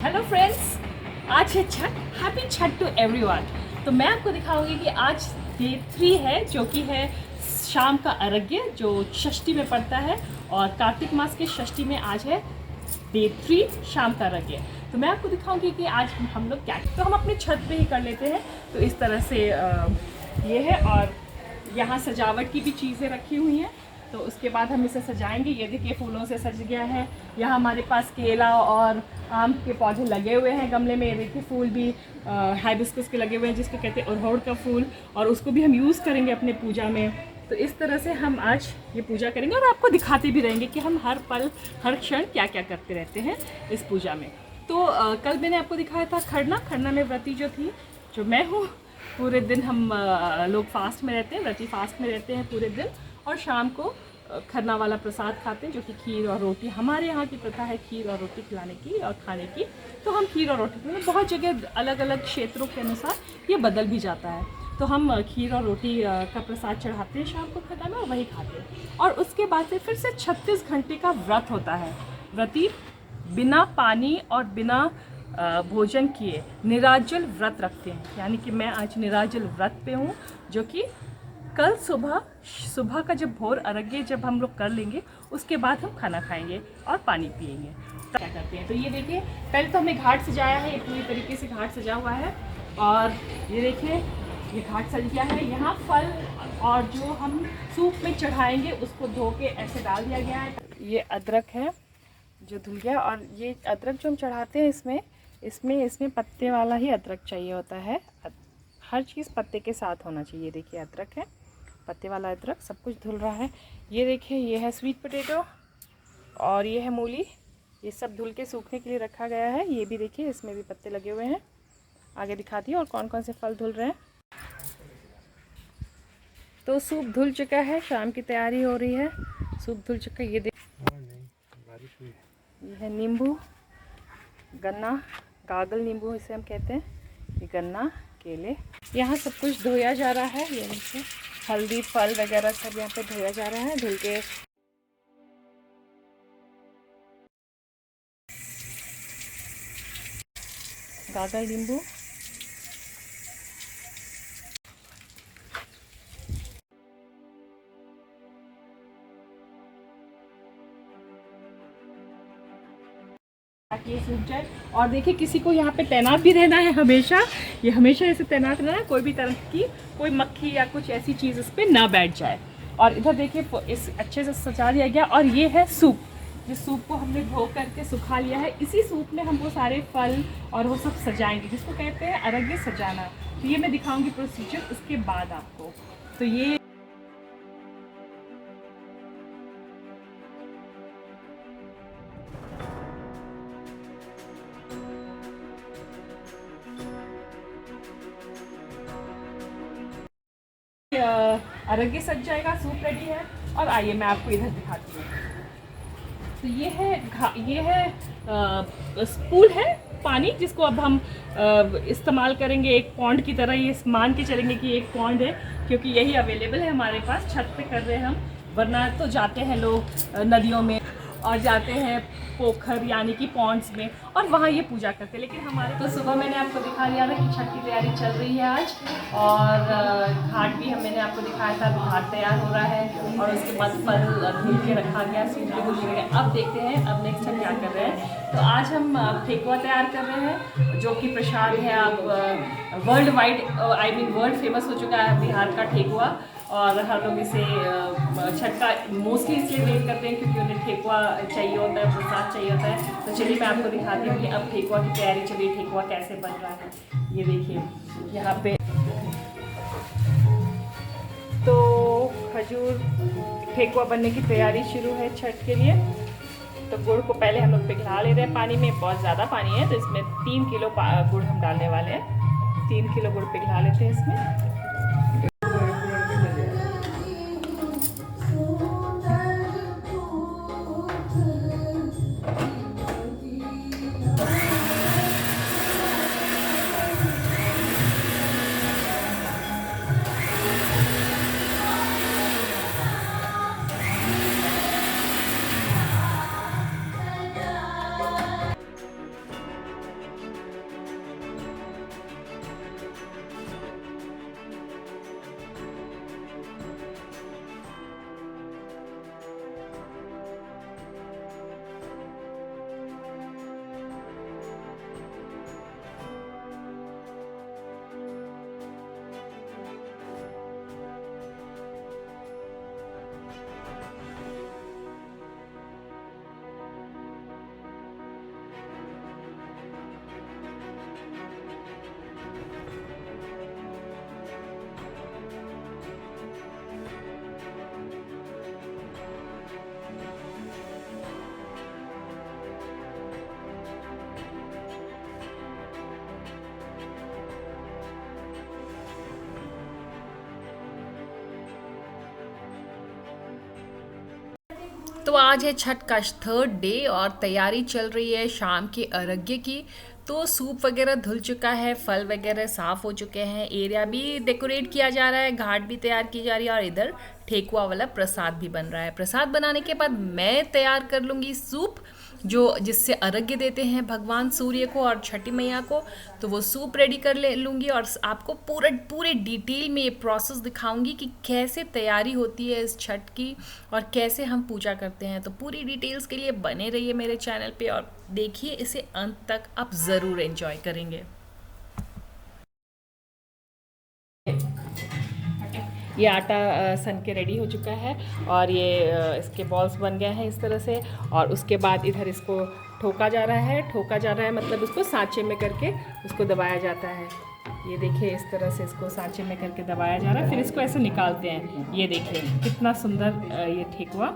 Hello friends, आज है Chhath. Happy Chhath to everyone. तो मैं आपको दिखाऊंगी कि आज डे 3 है, जो कि है शाम का अर्घ्य, जो षष्ठी में पड़ता है। और कार्तिक मास के षष्ठी में आज है डे 3 शाम का अर्घ्य। तो मैं आपको दिखाऊंगी कि आज हम लोग क्या, तो हम अपने छत पे ही कर लेते हैं। तो इस तरह से ये है, और यहाँ सजावट की भी चीज़ें रखी हुई हैं। तो उसके बाद हम इसे सजाएंगे। ये देखिए फूलों से सज गया है। यहाँ हमारे पास केला और आम के पौधे लगे हुए हैं गमले में। ये देखिए फूल भी हाइबिस्कस के लगे हुए हैं, जिसको कहते हैं अड़हुल का फूल, और उसको भी हम यूज़ करेंगे अपने पूजा में। तो इस तरह से हम आज ये पूजा करेंगे और आपको दिखाते भी रहेंगे कि हम हर पल हर क्षण क्या क्या करते रहते हैं इस पूजा में। तो कल मैंने आपको दिखाया था खरना में व्रती जो थी, जो मैं हूँ। पूरे दिन हम लोग फास्ट में रहते हैं, व्रती फास्ट में रहते हैं पूरे दिन। और शाम को खरना वाला प्रसाद खाते हैं, जो कि खीर और रोटी। हमारे यहाँ की प्रथा है खीर और रोटी खिलाने की और खाने की। तो हम खीर और रोटी खिलाते हैं। बहुत जगह अलग अलग क्षेत्रों के अनुसार ये बदल भी जाता है। तो हम खीर और रोटी का प्रसाद चढ़ाते हैं शाम को खरना में, और वही खाते हैं। और उसके बाद से फिर से 36 घंटे का व्रत होता है। व्रती बिना पानी और बिना भोजन किए निराजल व्रत रखते हैं। यानी कि मैं आज निराजल व्रत पे हूँ, जो कि कल सुबह का जब भोर अर्घ्य जब हम लोग कर लेंगे, उसके बाद हम खाना खाएंगे और पानी पिएंगे। क्या करते हैं, तो ये देखिए पहले तो हमने घाट सजाया है। ये पूरी तरीके से घाट सजा हुआ है। और ये देखिए ये घाट सज गया है। यहाँ फल और जो हम सूप में चढ़ाएंगे उसको धो के ऐसे डाल दिया गया है। ये अदरक है जो धुल गया, और ये अदरक जो हम चढ़ाते हैं इसमें पत्ते वाला ही अदरक चाहिए होता है। हर चीज़ पत्ते के साथ होना चाहिए। देखिए अदरक है, पत्ते वाला अदरक। सब कुछ धुल रहा है। ये देखिए ये है स्वीट पोटैटो, और ये है मूली। ये सब धुल के सूखने के लिए रखा गया है। ये भी देखिए इसमें भी पत्ते लगे हुए हैं। आगे दिखाती हूँ और कौन कौन से फल धुल रहे हैं। तो सूप धुल चुका है, शाम की तैयारी हो रही है। सूप धुल चुका है। ये है नींबू, गन्ना, गागल नींबू इसे हम कहते हैं। ये गन्ना, केले, यहाँ सब कुछ धोया जा रहा है। ये देखिए हल्दी, फल वगैरह सब यहाँ पे धोया जा रहा है। धुल के गागल नींबू, ताकि ये सूख जाए। और देखिए किसी को यहाँ पे तैनात भी रहना है हमेशा। ये हमेशा ऐसे तैनात रहना है, कोई भी तरह की कोई मक्खी या कुछ ऐसी चीज़ इस पर ना बैठ जाए। और इधर देखिए इस अच्छे से सजा दिया गया। और ये है सूप, जिस सूप को हमने धो करके सुखा लिया है। इसी सूप में हम वो सारे फल और वो सब सजाएंगे, जिसको कहते हैं अर्घ्य सजाना। तो ये मैं दिखाऊंगी प्रोसीजर उसके बाद आपको। तो ये अर्घ्य सज जाएगा, सूप रेडी है। और आइए मैं आपको इधर दिखाती हूँ। तो ये है पूल है पानी, जिसको अब हम इस्तेमाल करेंगे एक पॉन्ड की तरह। ये मान के चलेंगे कि एक पॉन्ड है, क्योंकि यही अवेलेबल है हमारे पास। छत पे कर रहे हैं हम, वरना तो जाते हैं लोग नदियों में और जाते हैं पोखर यानी कि पॉन्ड्स में, और वहाँ ये पूजा करते हैं। लेकिन हमारे तो सुबह मैंने आपको दिखा दिया था कि छठ की तैयारी चल रही है आज। और घाट भी मैंने आपको दिखाया था, घाट तैयार हो रहा है। और उसके बाद फल धुल के रखा गया, सूखे धुल गए। अब देखते हैं अब नेक्स्ट हम क्या कर रहे हैं। तो आज हम ठेकुआ तैयार कर रहे हैं, जो कि प्रसाद है। अब वर्ल्ड वाइड वर्ल्ड फेमस हो चुका है बिहार का ठेकुआ। और हर लोग इसे छठ का मोस्टली इसलिए वेट करते हैं क्योंकि उन्हें ठेकुआ चाहिए होता है, प्रसाद चाहिए होता है। तो चलिए मैं आपको दिखाती हूँ कि अब ठेकुआ की तैयारी चलिए, ठेकुआ कैसे बन रहा है। ये देखिए यहाँ पे तो खजूर ठेकुआ बनने की तैयारी शुरू है छठ के लिए। तो गुड़ को पहले हम लोग पिघला ले रहे हैं पानी में। बहुत ज़्यादा पानी है, तो इसमें 3 किलो गुड़ हम डालने वाले हैं। 3 किलो गुड़ पिघला लेते हैं इसमें। तो आज है छठ का 3rd डे और तैयारी चल रही है शाम के अर्घ्य की। तो सूप वगैरह धुल चुका है, फल वगैरह साफ़ हो चुके हैं, एरिया भी डेकोरेट किया जा रहा है, घाट भी तैयार की जा रही है और इधर ठेकुआ वाला प्रसाद भी बन रहा है। प्रसाद बनाने के बाद मैं तैयार कर लूँगी सूप, जो जिससे अर्घ्य देते हैं भगवान सूर्य को और छठी मैया को। तो वो सूप रेडी कर ले लूँगी और आपको पूरे डिटेल में ये प्रोसेस दिखाऊंगी कि कैसे तैयारी होती है इस छठ की और कैसे हम पूजा करते हैं। तो पूरी डिटेल्स के लिए बने रहिए मेरे चैनल पे और देखिए इसे अंत तक, आप ज़रूर एंजॉय करेंगे। ये आटा सन के रेडी हो चुका है और ये इसके बॉल्स बन गए हैं इस तरह से। और उसके बाद इधर इसको ठोका जा रहा है, मतलब उसको सांचे में करके उसको दबाया जाता है। ये देखिए इस तरह से इसको सांचे में करके दबाया जा रहा है, फिर इसको ऐसे निकालते हैं। ये देखिए कितना सुंदर ये ठेकुआ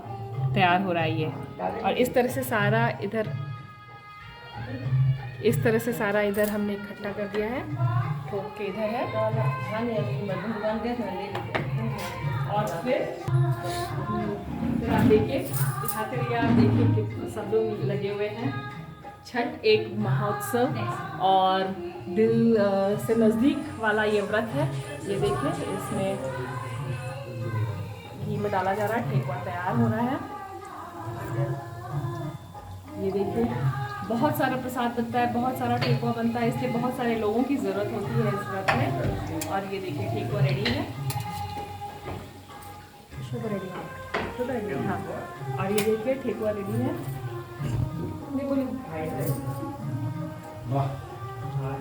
तैयार हो रहा है ये। और इस तरह से सारा इधर हमने इकट्ठा कर दिया है, ठोक के इधर है। और फिर आप देखिए, दिखाते रहिए, आप देखिए कि सब लोग लगे हुए हैं। छठ एक महोत्सव और दिल से नज़दीक वाला ये व्रत है। ये देखिए इसमें घी में डाला जा रहा है, ठेकुआ तैयार हो रहा है। ये देखिए बहुत सारा प्रसाद बनता है, बहुत सारा ठेकुआ बनता है, इसलिए बहुत सारे लोगों की ज़रूरत होती है इस व्रत में। और ये देखिए ठेकुआ रेडी है, रेडी है हाँ। और ये देखिए ठेकुआ रेडी है,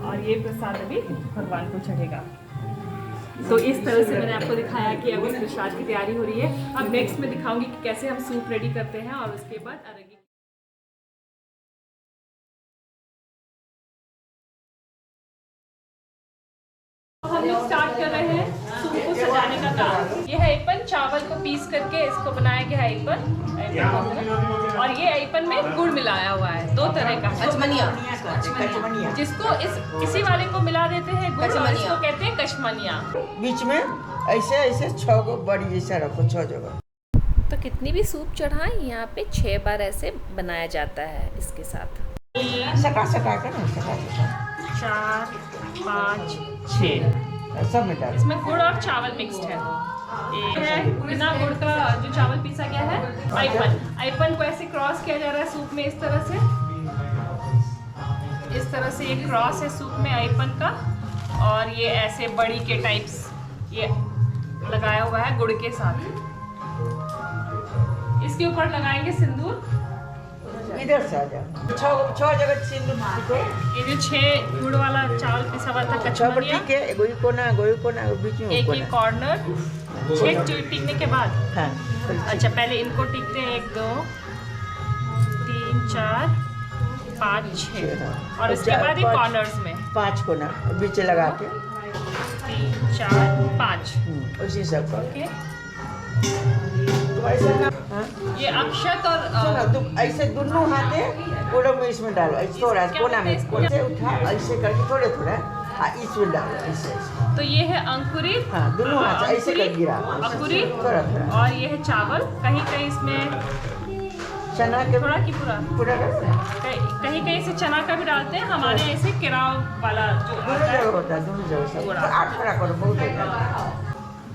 और ये प्रसाद अभी भगवान को चढ़ेगा। तो इस तरह से मैंने आपको दिखाया कि अभी प्रसाद की तैयारी हो रही है। अब नेक्स्ट में दिखाऊंगी कि कैसे हम सूप रेडी करते हैं और उसके बाद अर्घ्य। हम लोग स्टार्ट कर रहे हैं सूप को सजाने का काम। ये है ऐपन, चावल को पीस करके इसको बनाया गया है ऐपन। और ये ऐपन में गुड़ मिलाया हुआ है, 2 तरह का, कचमनिया, जिसको इसी वाले को मिला देते हैं गुड़, और इसको कहते हैं कचमनिया। बीच में ऐसे 6 गो बड़ी जैसा रखो, 6 जगह। तो कितनी भी सूप चढ़ाएं, यहाँ पे 6 बार ऐसे बनाया जाता है इसके साथ। सका कर ना, 4 5 6 सब में डाल। इसमें गुड़ और चावल मिक्स्ड है। ये है बिना गुड़ का जो चावल पीसा गया है ऐपन को ऐसे क्रॉस किया जा रहा है सूप में, इस तरह से एक क्रॉस है सूप में ऐपन का। और ये ऐसे बड़ी के टाइप्स ये लगाया हुआ है गुड़ के साथ। इसके ऊपर लगाएंगे सिंदूर। इधर से आ जाओ, 6 जगह सिंदूर। ये जो 6 गुड़ वाला चावल पिसा हुआ था कचमनिया, ठीक है, गोई कोना बीच में एक कॉर्नर 6 टिकने के बाद। हाँ, अच्छा पहले इनको टिकते हैं 1 2 3 4 5 6 और उसके बाद ये कॉर्नर्स में 5 कोना बीच लगा के 3 4 5 उसी सब का। ओके। तो ऐसा ये अक्षत और तुम ऐसे दोनों हाथे पूरा में इसमें डालो, ऐसे थोड़ा कोना में ऐसे उठा, ऐसे करके थोड़ा इसमें डालो, ऐसे। तो ये है अंकुरित, हाँ, दोनों हाथ ऐसे कर गिरा, अंकुरित थोड़ा। और ये है चावल। कहीं इसमें चना के थोड़ा की पूरा कहीं से चना का भी डालते हैं। हमारे ऐसे केराव वाला जो दोनों जगह होता है, दोनों जगह सब 8 थोड़ा करो, बहुत हो जाता।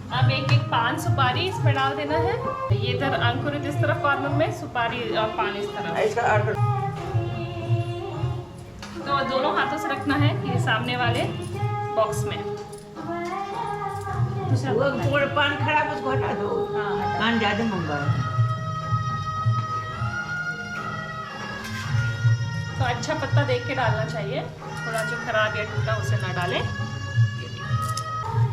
अब एक पान सुपारी इसमें डाल देना है। ये इधर अंकुरित इस तरफ कॉर्नर में, सुपारी और पान इस तरफ। इसका तो दोनों हाथों से रखना है ये सामने वाले बॉक्स में। वो पान खराब उसको हटा दो, पान ज़्यादा महंगा है। तो अच्छा पत्ता देख के डालना चाहिए, थोड़ा जो खराब या टूटा उसे ना डालें।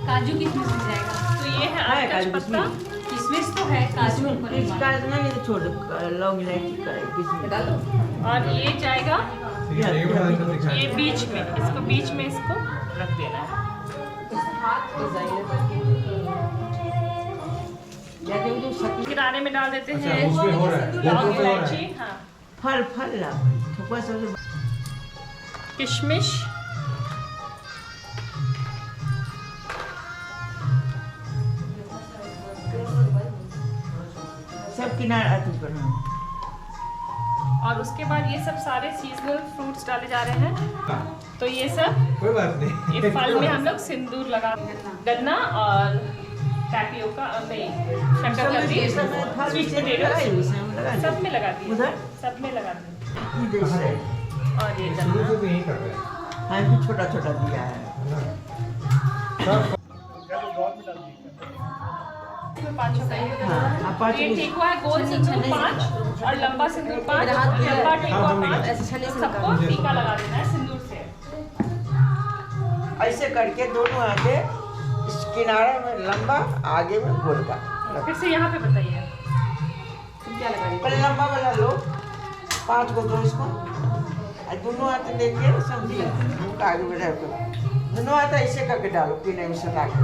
काजू किशमिश मिल जाएगा। तो ये है आदरक पत्ता, किशमिश तो है, काजू इसका इतना नहीं, छोड़ लौंग इलायची का किशमिश डाल दो। और ये जाएगा ये बीच में, इसको बीच में इसको रख देना है। किनारे में डाल देते हैं लौंग इलायची, हाँ, फल ला सबसे किशमिश, सब किनारे आती पर और उसके बाद ये सब सारे सीजनल फ्रूट्स डाले जा रहे हैं। तो ये सब कोई बात नहीं। ये फल में हम लोग सिंदूर लगा, गन्ना और टैपियोका नहीं शक्करकंदी, स्वीट पोटैटो सब में लगा दिए, उधर? सब में लगा दिए। इधर से और ये शुरू गन्ना से तो यही कर रहे हैं हाँ भी छोटा छोटा दिया है। सब इसमें 5 हाँ 5 ये ठेकुआ है, गोल सिंदूर 5 और लंबा सिंदूर 5, लंबा ठेकुआ 5, सबको टीका लगा देना है सिंदूर से। ऐसे करके दोनों आगे इस किनारे में लंबा, आगे में गोल का। फिर से यहाँ पे बताइए क्या लगा रही पहले लंबा वाला लो, 5 को दो इसको, और दोनों हाथ लेके समझिए उनका आगे बढ़ा के दोनों हाथ ऐसे करके डालो पीने में सटा के।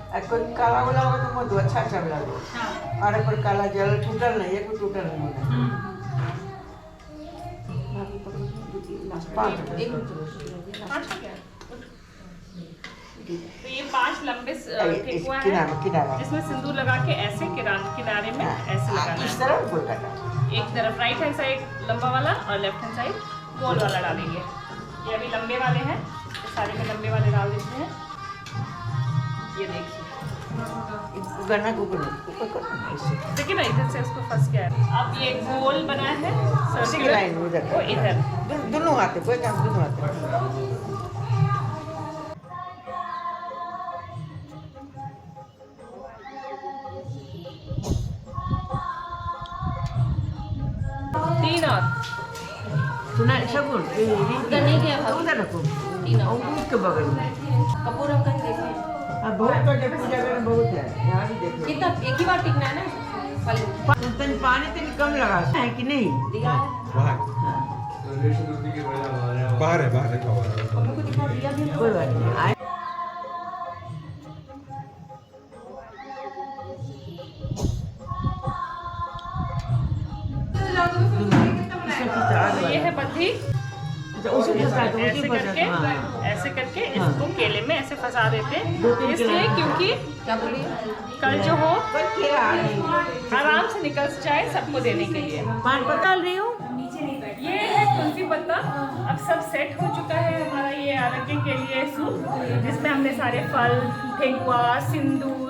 और कोई काला वाला होगा तो मत दो, अच्छा अच्छा वाला दो। और पर काला जल टूटल नहीं है, कोई टूटल नहीं है। 5 तो ये 5 लंबे ठेकुआ है किनारा जिसमें सिंदूर लगा के ऐसे किनारे में ऐसे लगाना इस है। तरह गोल काटा। एक तरफ राइट हैंड साइड लंबा वाला और लेफ्ट हैंड साइड गोल वाला डालेंगे। ये अभी लंबे वाले हैं, तो सारे में लंबे वाले डाल देते हैं। ये देखिए गन्ना को ऊपर करो ऐसे। देखिए ना इधर से उसको फंस गया है। अब ये गोल बना है उसी की लाइन में इधर वो इधर दोनों हाथ कोई काम दोनों हाथ। तीन और सुना शगुन उधर नहीं गया भाभी। उधर रखो तीन और अंगूर के बगल में। कपूर हम कहीं देखे अब बहुत बड़े पूजा करने बहुत है, यहाँ भी देखो। कितना एक ही बार टिकना है ना फल तन पानी तन कम लगा है कि नहीं? दिया है बाहर बाहर रखा हुआ है। हम लोग को दिखा दिया भी कोई बात नहीं आए। तो ये है बत्ती। उसी के साथ ऐसे उसी करके पर ऐसे करके इसको केले में ऐसे फंसा देते हैं, दो-तीन इसलिए केले। क्योंकि क्या बोलिए कल जो हो पान आराम से निकल जाए सबको देने के लिए। पता रही हूँ। ये है तुलसी पत्ता। अब सब सेट हो चुका है हमारा ये आरोग्य के लिए सूप, जिसमें हमने सारे फल, ठेकुआ, सिंदूर,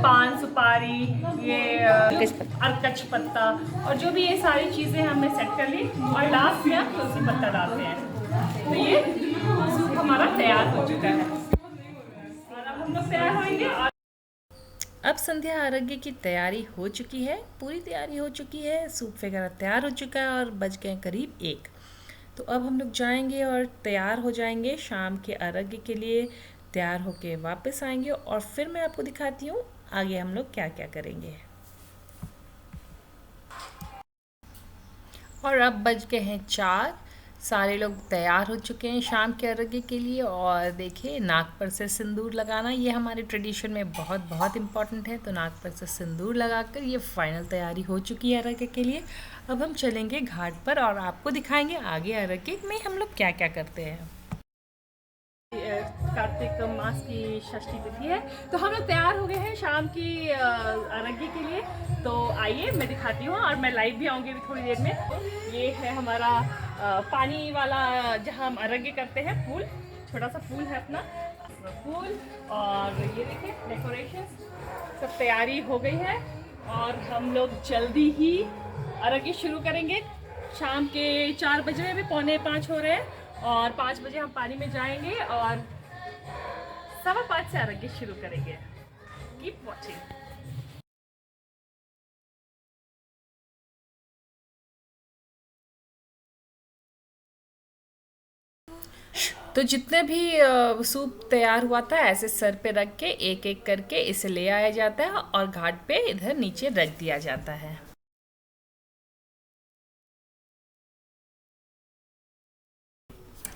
पान सुपारी, ये अर्कच पत्ता और जो भी ये सारी चीज़ें हमने सेट कर ली और लास्ट में हम तुलसी पत्ता डालते हैं। तो ये सूप हमारा तैयार हो चुका है और अब हम लोग तैयार होंगे। अब संध्या आरोग्य की तैयारी हो चुकी है, पूरी तैयारी हो चुकी है, सूप वगैरह तैयार हो चुका है और बज गए करीब 1। तो अब हम लोग जाएंगे और तैयार हो जाएंगे शाम के आरोग्य के लिए। तैयार होके वापस आएंगे और फिर मैं आपको दिखाती हूँ आगे हम लोग क्या क्या करेंगे। और अब बज गए हैं 4, सारे लोग तैयार हो चुके हैं शाम के आरोग्य के लिए। और देखिए नाक पर से सिंदूर लगाना ये हमारे ट्रेडिशन में बहुत बहुत इम्पॉर्टेंट है। तो नाक पर से सिंदूर लगाकर ये फाइनल तैयारी हो चुकी है आरोग्य के लिए। अब हम चलेंगे घाट पर और आपको दिखाएंगे आगे आरोग्य में हम लोग क्या क्या करते हैं। कार्तिक मास की षष्ठी तिथि है, तो हम लोग तैयार हो गए हैं शाम की आरोग्य के लिए। तो आइए मैं दिखाती हूँ और मैं लाइव भी आऊँगी अभी थोड़ी देर में। ये है हमारा पानी वाला जहाँ हम आरोग्य करते हैं, पूल, छोटा सा पूल है अपना पूल। और ये देखिए डेकोरेशन सब तैयारी हो गई है और हम लोग जल्दी ही आरोग्य शुरू करेंगे। शाम के 4 बजे में भी 4:45 हो रहे हैं और 5 बजे हम पानी में जाएंगे और 5:15 से आरोग्य शुरू करेंगे। Keep watching. तो जितने भी सूप तैयार हुआ था ऐसे सर पे रख के एक एक करके इसे ले आया जाता है और घाट पे इधर नीचे रख दिया जाता है।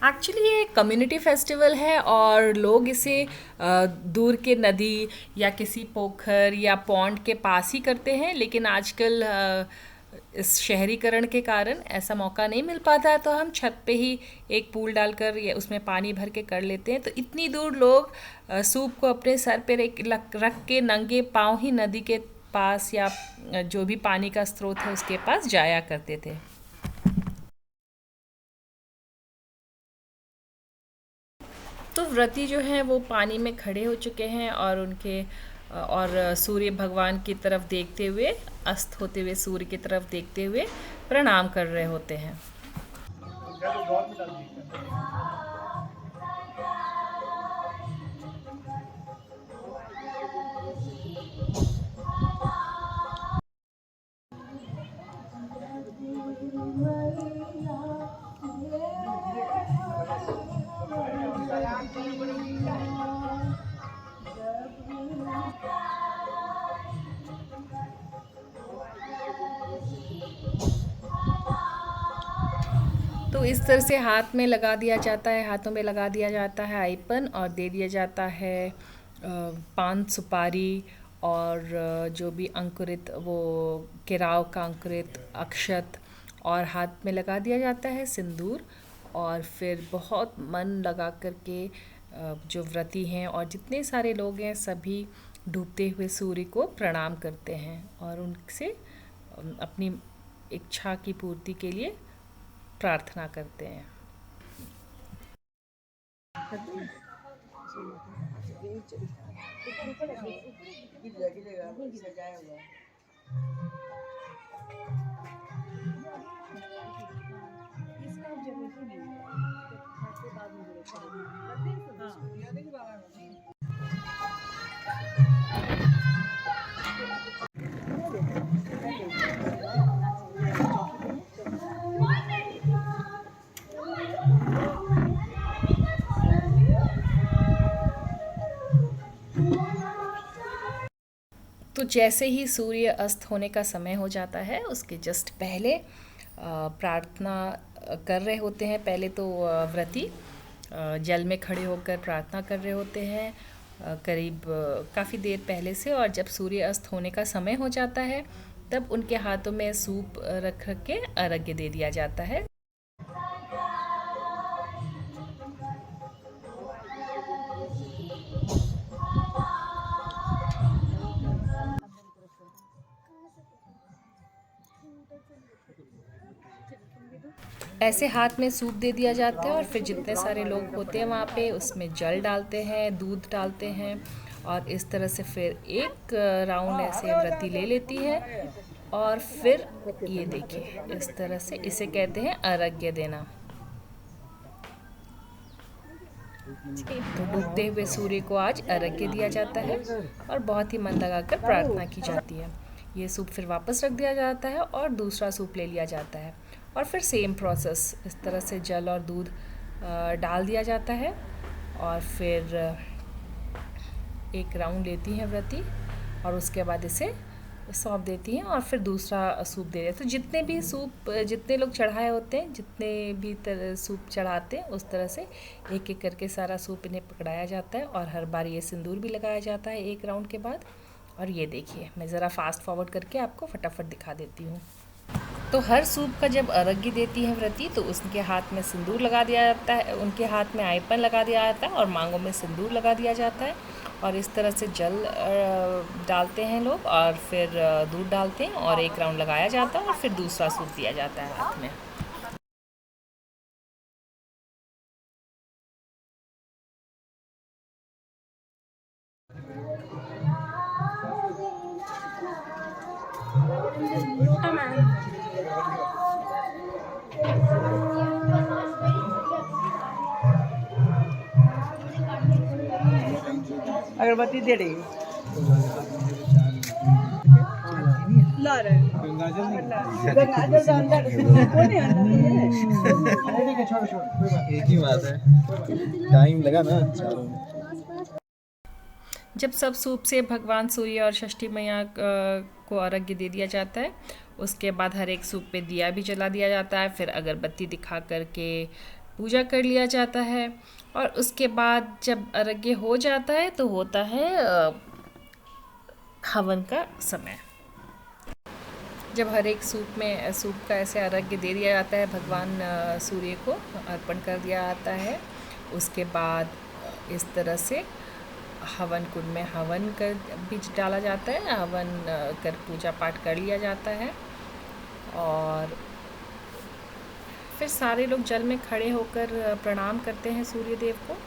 एक्चुअली ये कम्युनिटी फेस्टिवल है और लोग इसे दूर के नदी या किसी पोखर या पॉन्ड के पास ही करते हैं, लेकिन आजकल इस शहरीकरण के कारण ऐसा मौका नहीं मिल पाता है, तो हम छत पे ही एक पूल डालकर या उसमें पानी भर के कर लेते हैं। तो इतनी दूर लोग सूप को अपने सर पे रख के नंगे पाँव ही नदी के पास या जो भी पानी का स्रोत है उसके पास जाया करते थे। तो व्रती जो हैं वो पानी में खड़े हो चुके हैं और सूर्य भगवान की तरफ देखते हुए, अस्त होते हुए सूर्य की तरफ देखते हुए प्रणाम कर रहे होते हैं। तो इस तरह से हाथ में लगा दिया जाता है, हाथों में लगा दिया जाता है आईपन और दे दिया जाता है पान सुपारी और जो भी अंकुरित वो केराव का अंकुरित अक्षत, और हाथ में लगा दिया जाता है सिंदूर। और फिर बहुत मन लगा करके जो व्रती हैं और जितने सारे लोग हैं सभी डूबते हुए सूर्य को प्रणाम करते हैं और उनसे अपनी इच्छा की पूर्ति के लिए प्रार्थना करते हैं। तो जैसे ही सूर्य अस्त होने का समय हो जाता है उसके जस्ट पहले प्रार्थना कर रहे होते हैं। पहले तो व्रती जल में खड़े होकर प्रार्थना कर रहे होते हैं करीब काफ़ी देर पहले से, और जब सूर्य अस्त होने का समय हो जाता है तब उनके हाथों में सूप रख के अर्घ्य दे दिया जाता है। ऐसे हाथ में सूप दे दिया जाता है और फिर जितने सारे लोग होते हैं वहाँ पे उसमें जल डालते हैं, दूध डालते हैं और इस तरह से फिर एक राउंड ऐसे व्रती ले लेती है और फिर ये देखिए इस तरह से इसे कहते हैं अर्घ्य देना। तो डूबते हुए सूर्य को आज अर्घ्य दिया जाता है और बहुत ही मन लगाकर प्रार्थना की जाती है। ये सूप फिर वापस रख दिया जाता है और दूसरा सूप ले लिया जाता है और फिर सेम प्रोसेस इस तरह से जल और दूध डाल दिया जाता है और फिर एक राउंड लेती हैं व्रती और उसके बाद इसे सौंप देती हैं और फिर दूसरा सूप दे देते हैं। तो जितने भी सूप जितने लोग चढ़ाए होते हैं, जितने भी सूप चढ़ाते हैं उस तरह से एक एक करके सारा सूप इन्हें पकड़ाया जाता है और हर बार ये सिंदूर भी लगाया जाता है एक राउंड के बाद। और ये देखिए मैं ज़रा फास्ट फॉरवर्ड करके आपको फटाफट दिखा देती हूँ। तो हर सूप का जब अर्घ्य देती है व्रती तो उसके हाथ में सिंदूर लगा दिया जाता है, उनके हाथ में आईपन लगा दिया जाता है और मांगों में सिंदूर लगा दिया जाता है और इस तरह से जल डालते हैं लोग और फिर दूध डालते हैं और एक राउंड लगाया जाता है और फिर दूसरा सूप दिया जाता है हाथ में। अगरबत्ती दे रही एक ही बात है, टाइम लगा ना चारों में। जब सब सूप से भगवान सूर्य और षष्ठी मैया को अर्घ्य दे दिया जाता है उसके बाद हर एक सूप पे दिया भी जला दिया जाता है, फिर अगरबत्ती दिखा करके पूजा कर लिया जाता है और उसके बाद जब अर्घ्य हो जाता है तो होता है हवन का समय। जब हर एक सूप का ऐसे अर्घ्य दे दिया जाता है, भगवान सूर्य को अर्पण कर दिया जाता है, उसके बाद इस तरह से हवन कुंड में हवन कर भी डाला जाता है, हवन कर पूजा पाठ कर लिया जाता है। और फिर सारे लोग जल में खड़े होकर प्रणाम करते हैं सूर्य देव को।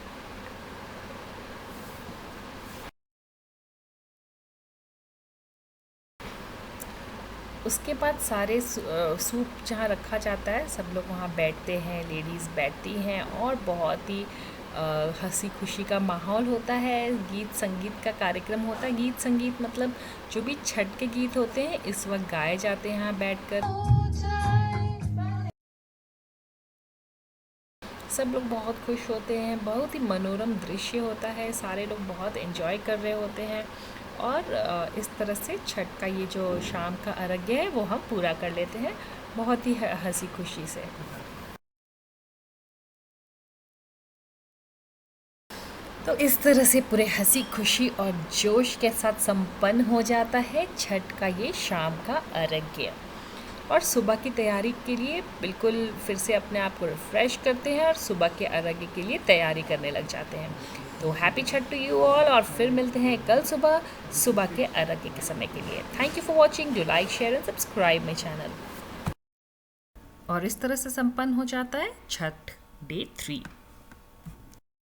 उसके बाद सारे सूप जहाँ रखा जाता है सब लोग वहाँ बैठते हैं, लेडीज़ बैठती हैं और बहुत ही हंसी खुशी का माहौल होता है। गीत संगीत का कार्यक्रम होता है। गीत संगीत मतलब जो भी छठ के गीत होते हैं इस वक्त गाए जाते हैं यहाँ बैठकर। सब लोग बहुत खुश होते हैं, बहुत ही मनोरम दृश्य होता है, सारे लोग बहुत एंजॉय कर रहे होते हैं। और इस तरह से छठ का ये जो शाम का अर्घ्य है वो हम पूरा कर लेते हैं बहुत ही हंसी खुशी से। तो इस तरह से पूरे हंसी खुशी और जोश के साथ संपन्न हो जाता है छठ का ये शाम का अर्घ्य। और सुबह की तैयारी के लिए बिल्कुल फिर से अपने आप को रिफ़्रेश करते हैं और सुबह के अर्घ्य के लिए तैयारी करने लग जाते हैं। तो happy Chhath to you all, और फिर मिलते हैं कल सुबह के अर्घ्य के समय के लिए। Thank you for watching. Do like, share and subscribe my channel. और इस तरह से संपन्न हो जाता है छठ डे 3।